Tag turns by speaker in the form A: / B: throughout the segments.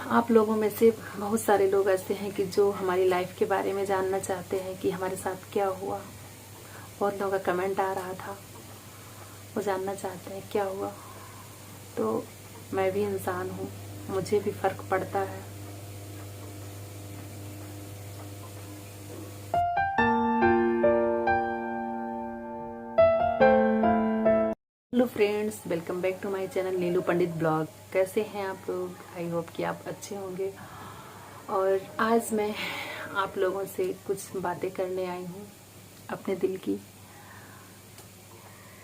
A: आप लोगों में से बहुत सारे लोग ऐसे हैं कि जो हमारी लाइफ के बारे में जानना चाहते हैं कि हमारे साथ क्या हुआ। बहुत लोगों का कमेंट आ रहा था, वो जानना चाहते हैं क्या हुआ। तो मैं भी इंसान हूँ, मुझे भी फर्क पड़ता है। Hello friends, welcome back to my channel Neelu Pandit blog. कैसे हैं आप लोग? आई होप कि आप अच्छे होंगे। और आज मैं आप लोगों से कुछ बातें करने आई हूँ अपने दिल की,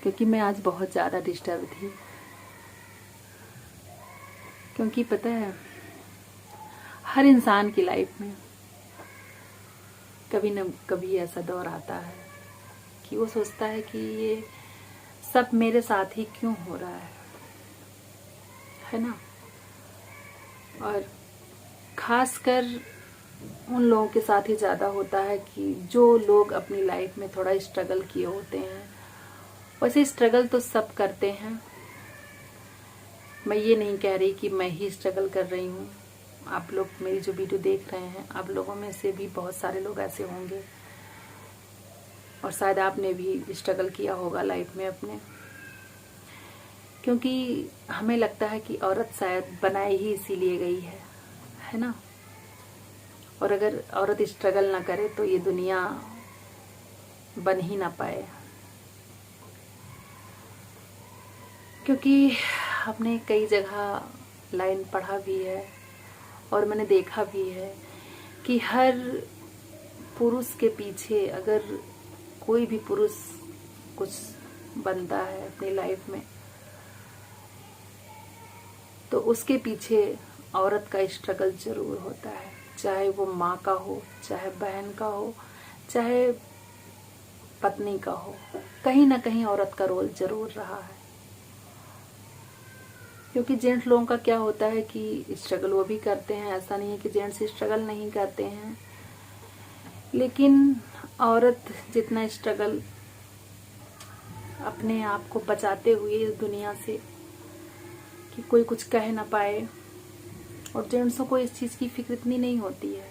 A: क्योंकि मैं आज बहुत ज़्यादा डिस्टर्ब थी। क्योंकि पता है, हर इंसान की लाइफ में कभी न कभी ऐसा दौर आता है कि वो सोचता है कि ये सब मेरे साथ ही क्यों हो रहा है ना। और खासकर उन लोगों के साथ ही ज़्यादा होता है कि जो लोग अपनी लाइफ में थोड़ा स्ट्रगल किए होते हैं। वैसे स्ट्रगल तो सब करते हैं, मैं ये नहीं कह रही कि मैं ही स्ट्रगल कर रही हूँ। आप लोग मेरी जो वीडियो देख रहे हैं, आप लोगों में से भी बहुत सारे लोग ऐसे होंगे और शायद आपने भी स्ट्रगल किया होगा लाइफ में अपने। क्योंकि हमें लगता है कि औरत शायद बनाई ही इसीलिए गई है ना। और अगर औरत स्ट्रगल ना करे तो ये दुनिया बन ही ना पाए। क्योंकि हमने कई जगह लाइन पढ़ा भी है और मैंने देखा भी है कि हर पुरुष के पीछे, अगर कोई भी पुरुष कुछ बनता है अपनी लाइफ में, तो उसके पीछे औरत का स्ट्रगल जरूर होता है। चाहे वो माँ का हो, चाहे बहन का हो, चाहे पत्नी का हो, कहीं ना कहीं औरत का रोल जरूर रहा है। क्योंकि जेंट्स लोगों का क्या होता है कि स्ट्रगल वो भी करते हैं, ऐसा नहीं है कि जेंट्स स्ट्रगल नहीं करते हैं, लेकिन औरत जितना स्ट्रगल अपने आप को बचाते हुए इस दुनिया से कि कोई कुछ कह ना पाए, और जेंट्सों को इस चीज़ की फिक्र इतनी नहीं होती है।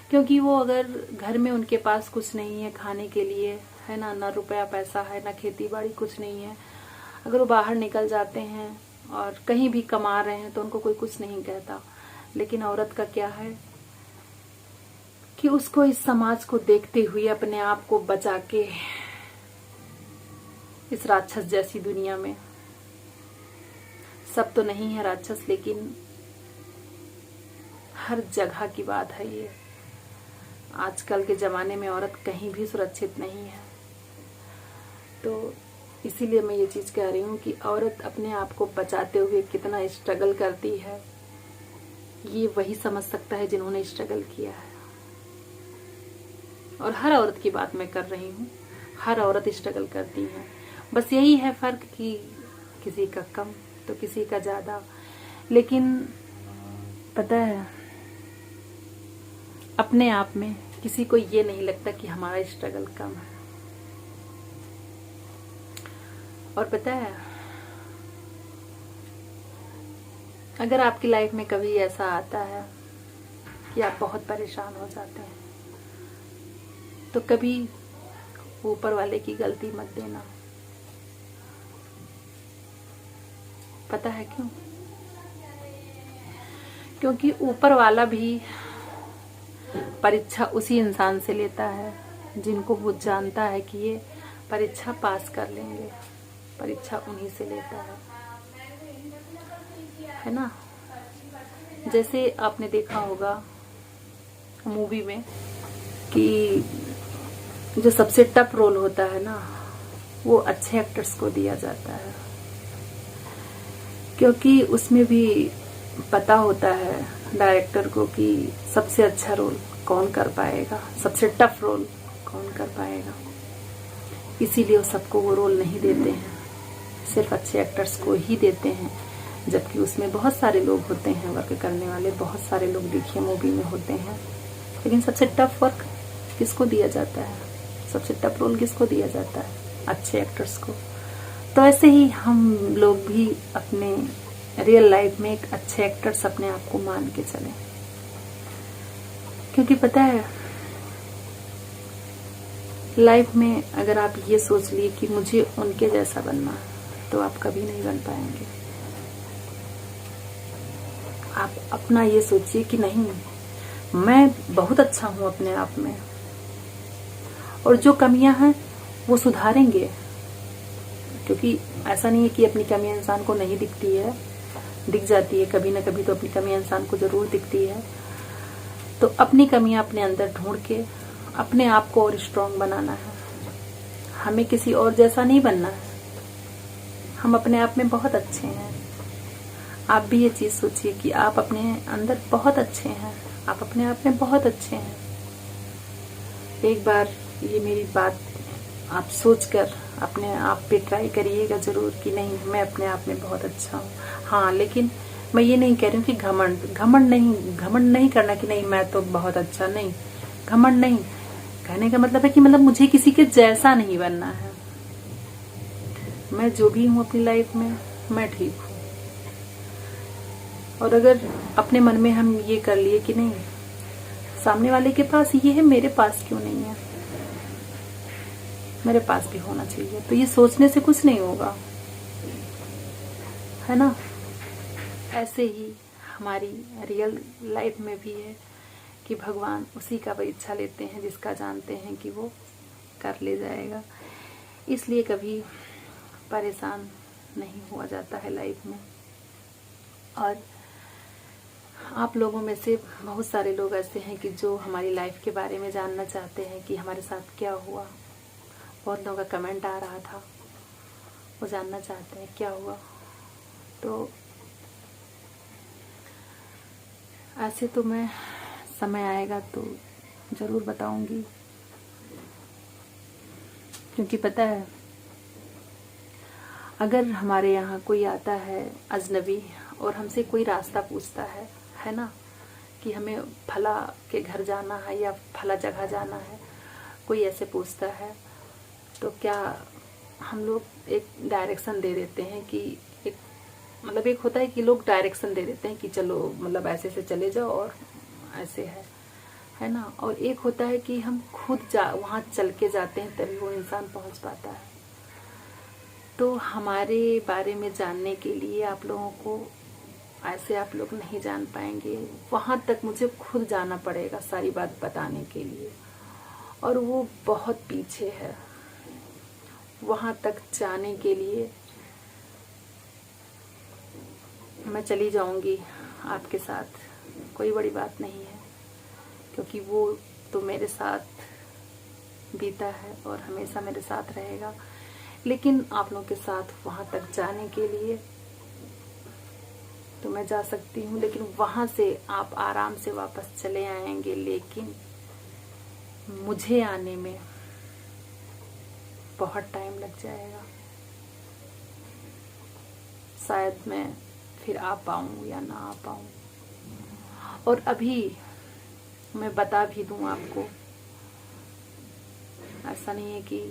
A: क्योंकि वो अगर घर में उनके पास कुछ नहीं है खाने के लिए, है ना रुपया पैसा है, ना खेती बाड़ी कुछ नहीं है, अगर वो बाहर निकल जाते हैं और कहीं भी कमा रहे हैं तो उनको कोई कुछ नहीं कहता। लेकिन औरत का क्या है कि उसको इस समाज को देखते हुए अपने आप को बचा के इस राक्षस जैसी दुनिया में, सब तो नहीं है राक्षस, लेकिन हर जगह की बात है ये। आजकल के जमाने में औरत कहीं भी सुरक्षित नहीं है। तो इसीलिए मैं ये चीज कह रही हूँ कि औरत अपने आप को बचाते हुए कितना स्ट्रगल करती है, ये वही समझ सकता है जिन्होंने स्ट्रगल किया है। और हर औरत की बात मैं कर रही हूँ, हर औरत स्ट्रगल करती है। बस यही है फर्क कि किसी का कम तो किसी का ज्यादा। लेकिन पता है, अपने आप में किसी को ये नहीं लगता कि हमारा स्ट्रगल कम है। और पता है, अगर आपकी लाइफ में कभी ऐसा आता है कि आप बहुत परेशान हो जाते हैं, तो कभी ऊपर वाले की गलती मत देना। पता है क्यों? क्योंकि ऊपर वाला भी परीक्षा उसी इंसान से लेता है जिनको वो जानता है कि ये परीक्षा पास कर लेंगे। परीक्षा उन्हीं से लेता है ना। जैसे आपने देखा होगा मूवी में कि जो सबसे टफ रोल होता है ना, वो अच्छे एक्टर्स को दिया जाता है। क्योंकि उसमें भी पता होता है डायरेक्टर को कि सबसे अच्छा रोल कौन कर पाएगा, सबसे टफ रोल कौन कर पाएगा। इसीलिए वो सबको वो रोल नहीं देते हैं, सिर्फ अच्छे एक्टर्स को ही देते हैं। जबकि उसमें बहुत सारे लोग होते हैं वर्क करने वाले, बहुत सारे लोग देखिए मूवी में होते हैं, लेकिन सबसे टफ वर्क किसको दिया जाता है, सबसे टफ रोल किसको दिया जाता है? अच्छे एक्टर्स को। तो ऐसे ही हम लोग भी अपने रियल लाइफ में एक अच्छे एक्टर्स अपने आप को मान के चले। क्योंकि पता है, लाइफ में अगर आप ये सोच लिए कि मुझे उनके जैसा बनना है, तो आप कभी नहीं बन पाएंगे। आप अपना ये सोचिए कि नहीं, मैं बहुत अच्छा हूं अपने आप में, और जो कमियां हैं वो सुधारेंगे। क्योंकि ऐसा नहीं है कि अपनी कमियां इंसान को नहीं दिखती है, दिख जाती है कभी ना कभी, तो अपनी कमियां इंसान को जरूर दिखती है। तो अपनी कमियां अपने अंदर ढूंढ के अपने आप को और स्ट्रांग बनाना है। हमें किसी और जैसा नहीं बनना है, हम अपने आप में बहुत अच्छे हैं। आप भी ये चीज सोचिए कि आप अपने अंदर बहुत अच्छे हैं, आप अपने आप में बहुत अच्छे हैं। एक बार ये मेरी बात आप सोचकर अपने आप पे ट्राई करिएगा जरूर कि नहीं, मैं अपने आप में बहुत अच्छा हूँ। हाँ, लेकिन मैं ये नहीं कह रही हूँ कि घमंड नहीं करना कि नहीं मैं तो बहुत अच्छा, नहीं, घमंड नहीं। कहने का मतलब है कि मतलब मुझे किसी के जैसा नहीं बनना है। मैं जो भी हूँ अपनी लाइफ में, मैं ठीक हूँ। और अगर अपने मन में हम ये कर लिए कि नहीं, सामने वाले के पास ये है, मेरे पास क्यों नहीं है, मेरे पास भी होना चाहिए, तो ये सोचने से कुछ नहीं होगा, है ना। ऐसे ही हमारी रियल लाइफ में भी है कि भगवान उसी का परीक्षा लेते हैं जिसका जानते हैं कि वो कर ले जाएगा। इसलिए कभी परेशान नहीं हुआ जाता है लाइफ में। और आप लोगों में से बहुत सारे लोग ऐसे हैं कि जो हमारी लाइफ के बारे में जानना चाहते हैं कि हमारे साथ क्या हुआ। बहुत लोगों का कमेंट आ रहा था, वो जानना चाहते हैं क्या हुआ। तो ऐसे तो मैं, समय आएगा तो जरूर बताऊंगी। क्योंकि पता है, अगर हमारे यहाँ कोई आता है अजनबी और हमसे कोई रास्ता पूछता है ना, कि हमें फला के घर जाना है या फला जगह जाना है, कोई ऐसे पूछता है, तो क्या हम लोग एक डायरेक्शन दे देते हैं कि मतलब एक होता है कि लोग डायरेक्शन दे देते हैं कि चलो मतलब ऐसे से चले जाओ और ऐसे है ना। और एक होता है कि हम खुद वहां चल के जाते हैं तभी वो इंसान पहुंच पाता है। तो हमारे बारे में जानने के लिए आप लोगों को ऐसे आप लोग नहीं जान पाएंगे, वहां तक मुझे खुद जाना पड़ेगा सारी बात बताने के लिए, और वो बहुत पीछे है। वहां तक जाने के लिए मैं चली जाऊंगी आपके साथ, कोई बड़ी बात नहीं है, क्योंकि वो तो मेरे साथ बीता है और हमेशा मेरे साथ रहेगा। लेकिन आप लोगों के साथ वहां तक जाने के लिए तो मैं जा सकती हूँ, लेकिन वहां से आप आराम से वापस चले आएंगे, लेकिन मुझे आने में बहुत टाइम लग जाएगा। शायद मैं फिर आ पाऊं या ना आ पाऊं। और अभी मैं बता भी दूं आपको, ऐसा नहीं है कि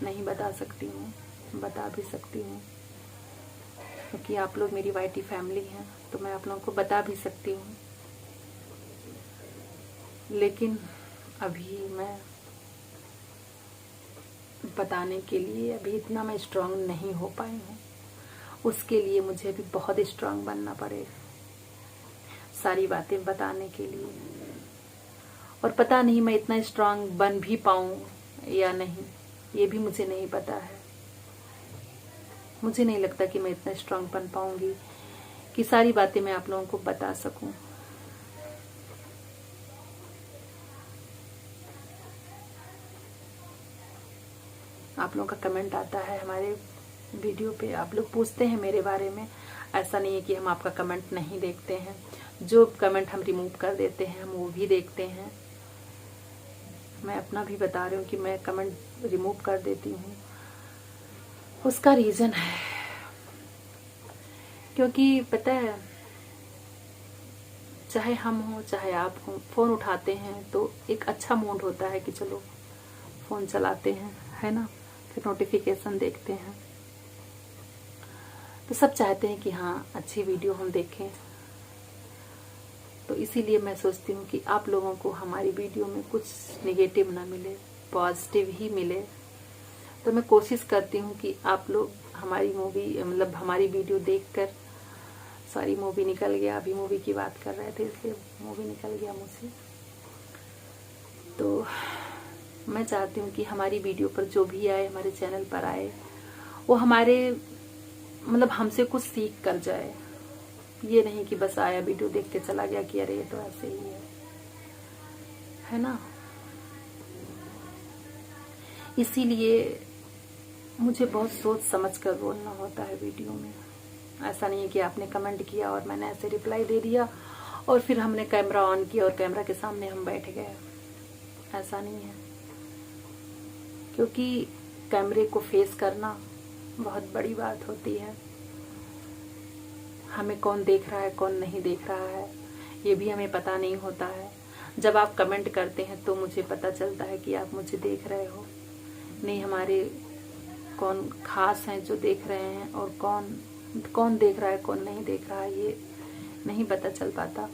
A: नहीं बता सकती हूँ, बता भी सकती हूँ, क्योंकि आप लोग मेरी वाईटी फैमिली हैं, तो मैं आप लोगों को बता भी सकती हूँ। लेकिन अभी मैं बताने के लिए अभी इतना मैं स्ट्रांग नहीं हो पाई हूँ। उसके लिए मुझे भी बहुत स्ट्रांग बनना पड़ेगा सारी बातें बताने के लिए। और पता नहीं मैं इतना स्ट्रांग बन भी पाऊं या नहीं, ये भी मुझे नहीं पता है। मुझे नहीं लगता कि मैं इतना स्ट्रांग बन पाऊंगी कि सारी बातें मैं आप लोगों को बता सकूं। आप लोगों का कमेंट आता है हमारे वीडियो पे, आप लोग पूछते हैं मेरे बारे में। ऐसा नहीं है कि हम आपका कमेंट नहीं देखते हैं, जो कमेंट हम रिमूव कर देते हैं हम वो भी देखते हैं। मैं अपना भी बता रही हूँ कि मैं कमेंट रिमूव कर देती हूँ, उसका रीजन है क्योंकि पता है, चाहे हम हो चाहे आप हो, फोन उठाते हैं तो एक अच्छा मूड होता है कि चलो फोन चलाते हैं, है ना, फिर नोटिफिकेशन देखते हैं। तो सब चाहते हैं कि हाँ अच्छी वीडियो हम देखें। तो इसीलिए मैं सोचती हूँ कि आप लोगों को हमारी वीडियो में कुछ नेगेटिव ना मिले, पॉजिटिव ही मिले। तो मैं कोशिश करती हूँ कि आप लोग हमारी मूवी मतलब हमारी वीडियो देखकर, सॉरी मूवी निकल गया, अभी मूवी की बात कर रहे थे इसलिए मूवी निकल गया मुझसे। तो मैं चाहती हूँ कि हमारी वीडियो पर जो भी आए, हमारे चैनल पर आए, वो हमारे मतलब हमसे कुछ सीख कर जाए। ये नहीं कि बस आया वीडियो देख के चला गया कि अरे ये तो ऐसे ही है ना। इसीलिए मुझे बहुत सोच समझ कर बोलना होता है वीडियो में। ऐसा नहीं है कि आपने कमेंट किया और मैंने ऐसे रिप्लाई दे दिया और फिर हमने कैमरा ऑन किया और कैमरा के सामने हम बैठ गए, ऐसा नहीं है। क्योंकि कैमरे को फेस करना बहुत बड़ी बात होती है। हमें कौन देख रहा है कौन नहीं देख रहा है ये भी हमें पता नहीं होता है। जब आप कमेंट करते हैं तो मुझे पता चलता है कि आप मुझे देख रहे हो। नहीं, हमारे कौन खास हैं जो देख रहे हैं और कौन देख रहा है कौन नहीं देख रहा है ये नहीं पता चल पाता।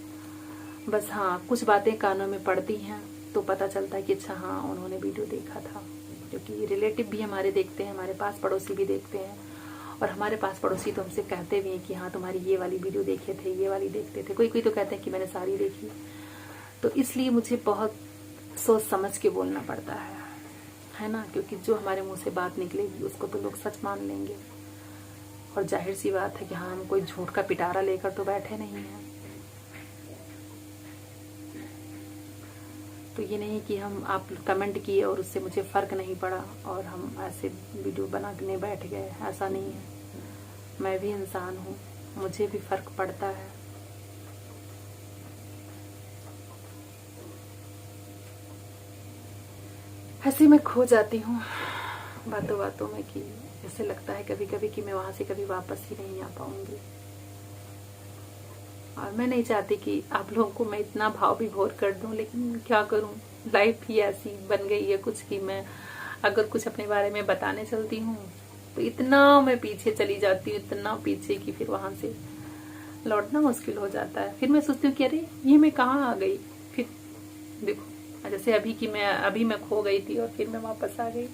A: बस हाँ, कुछ बातें कानों में पड़ती हैं तो पता चलता है कि अच्छा हाँ उन्होंने वीडियो देखा था। क्योंकि रिलेटिव भी हमारे देखते हैं, हमारे पास पड़ोसी भी देखते हैं और हमारे पास पड़ोसी तो हमसे कहते भी हैं कि हाँ तुम्हारी ये वाली वीडियो देखे थे, ये वाली देखते थे। कोई कोई तो कहते हैं कि मैंने सारी देखी। तो इसलिए मुझे बहुत सोच समझ के बोलना पड़ता है ना। क्योंकि जो हमारे मुंह से बात निकलेगी उसको तो लोग सच मान लेंगे। और जाहिर सी बात है कि हाँ हम कोई झूठ का पिटारा लेकर तो बैठे नहीं हैं। तो ये नहीं कि हम आप कमेंट किए और उससे मुझे फ़र्क नहीं पड़ा और हम ऐसे वीडियो बनाने बैठ गए, ऐसा नहीं है। मैं भी इंसान हूँ, मुझे भी फ़र्क पड़ता है। ऐसे मैं खो जाती हूँ बातों बातों में कि ऐसे लगता है कभी कभी कि मैं वहाँ से कभी वापस ही नहीं आ पाऊंगी। और मैं नहीं चाहती कि आप लोगों को मैं इतना भाव विभोर कर दूं, लेकिन क्या करूं, लाइफ ही ऐसी बन गई है कुछ कि मैं अगर कुछ अपने बारे में बताने चलती हूँ तो इतना मैं पीछे चली जाती हूँ, इतना पीछे कि फिर वहां से लौटना मुश्किल हो जाता है। फिर मैं सोचती हूँ कि अरे ये मैं कहाँ आ गई। फिर देखो जैसे अभी मैं खो गई थी और फिर मैं वापस आ गई।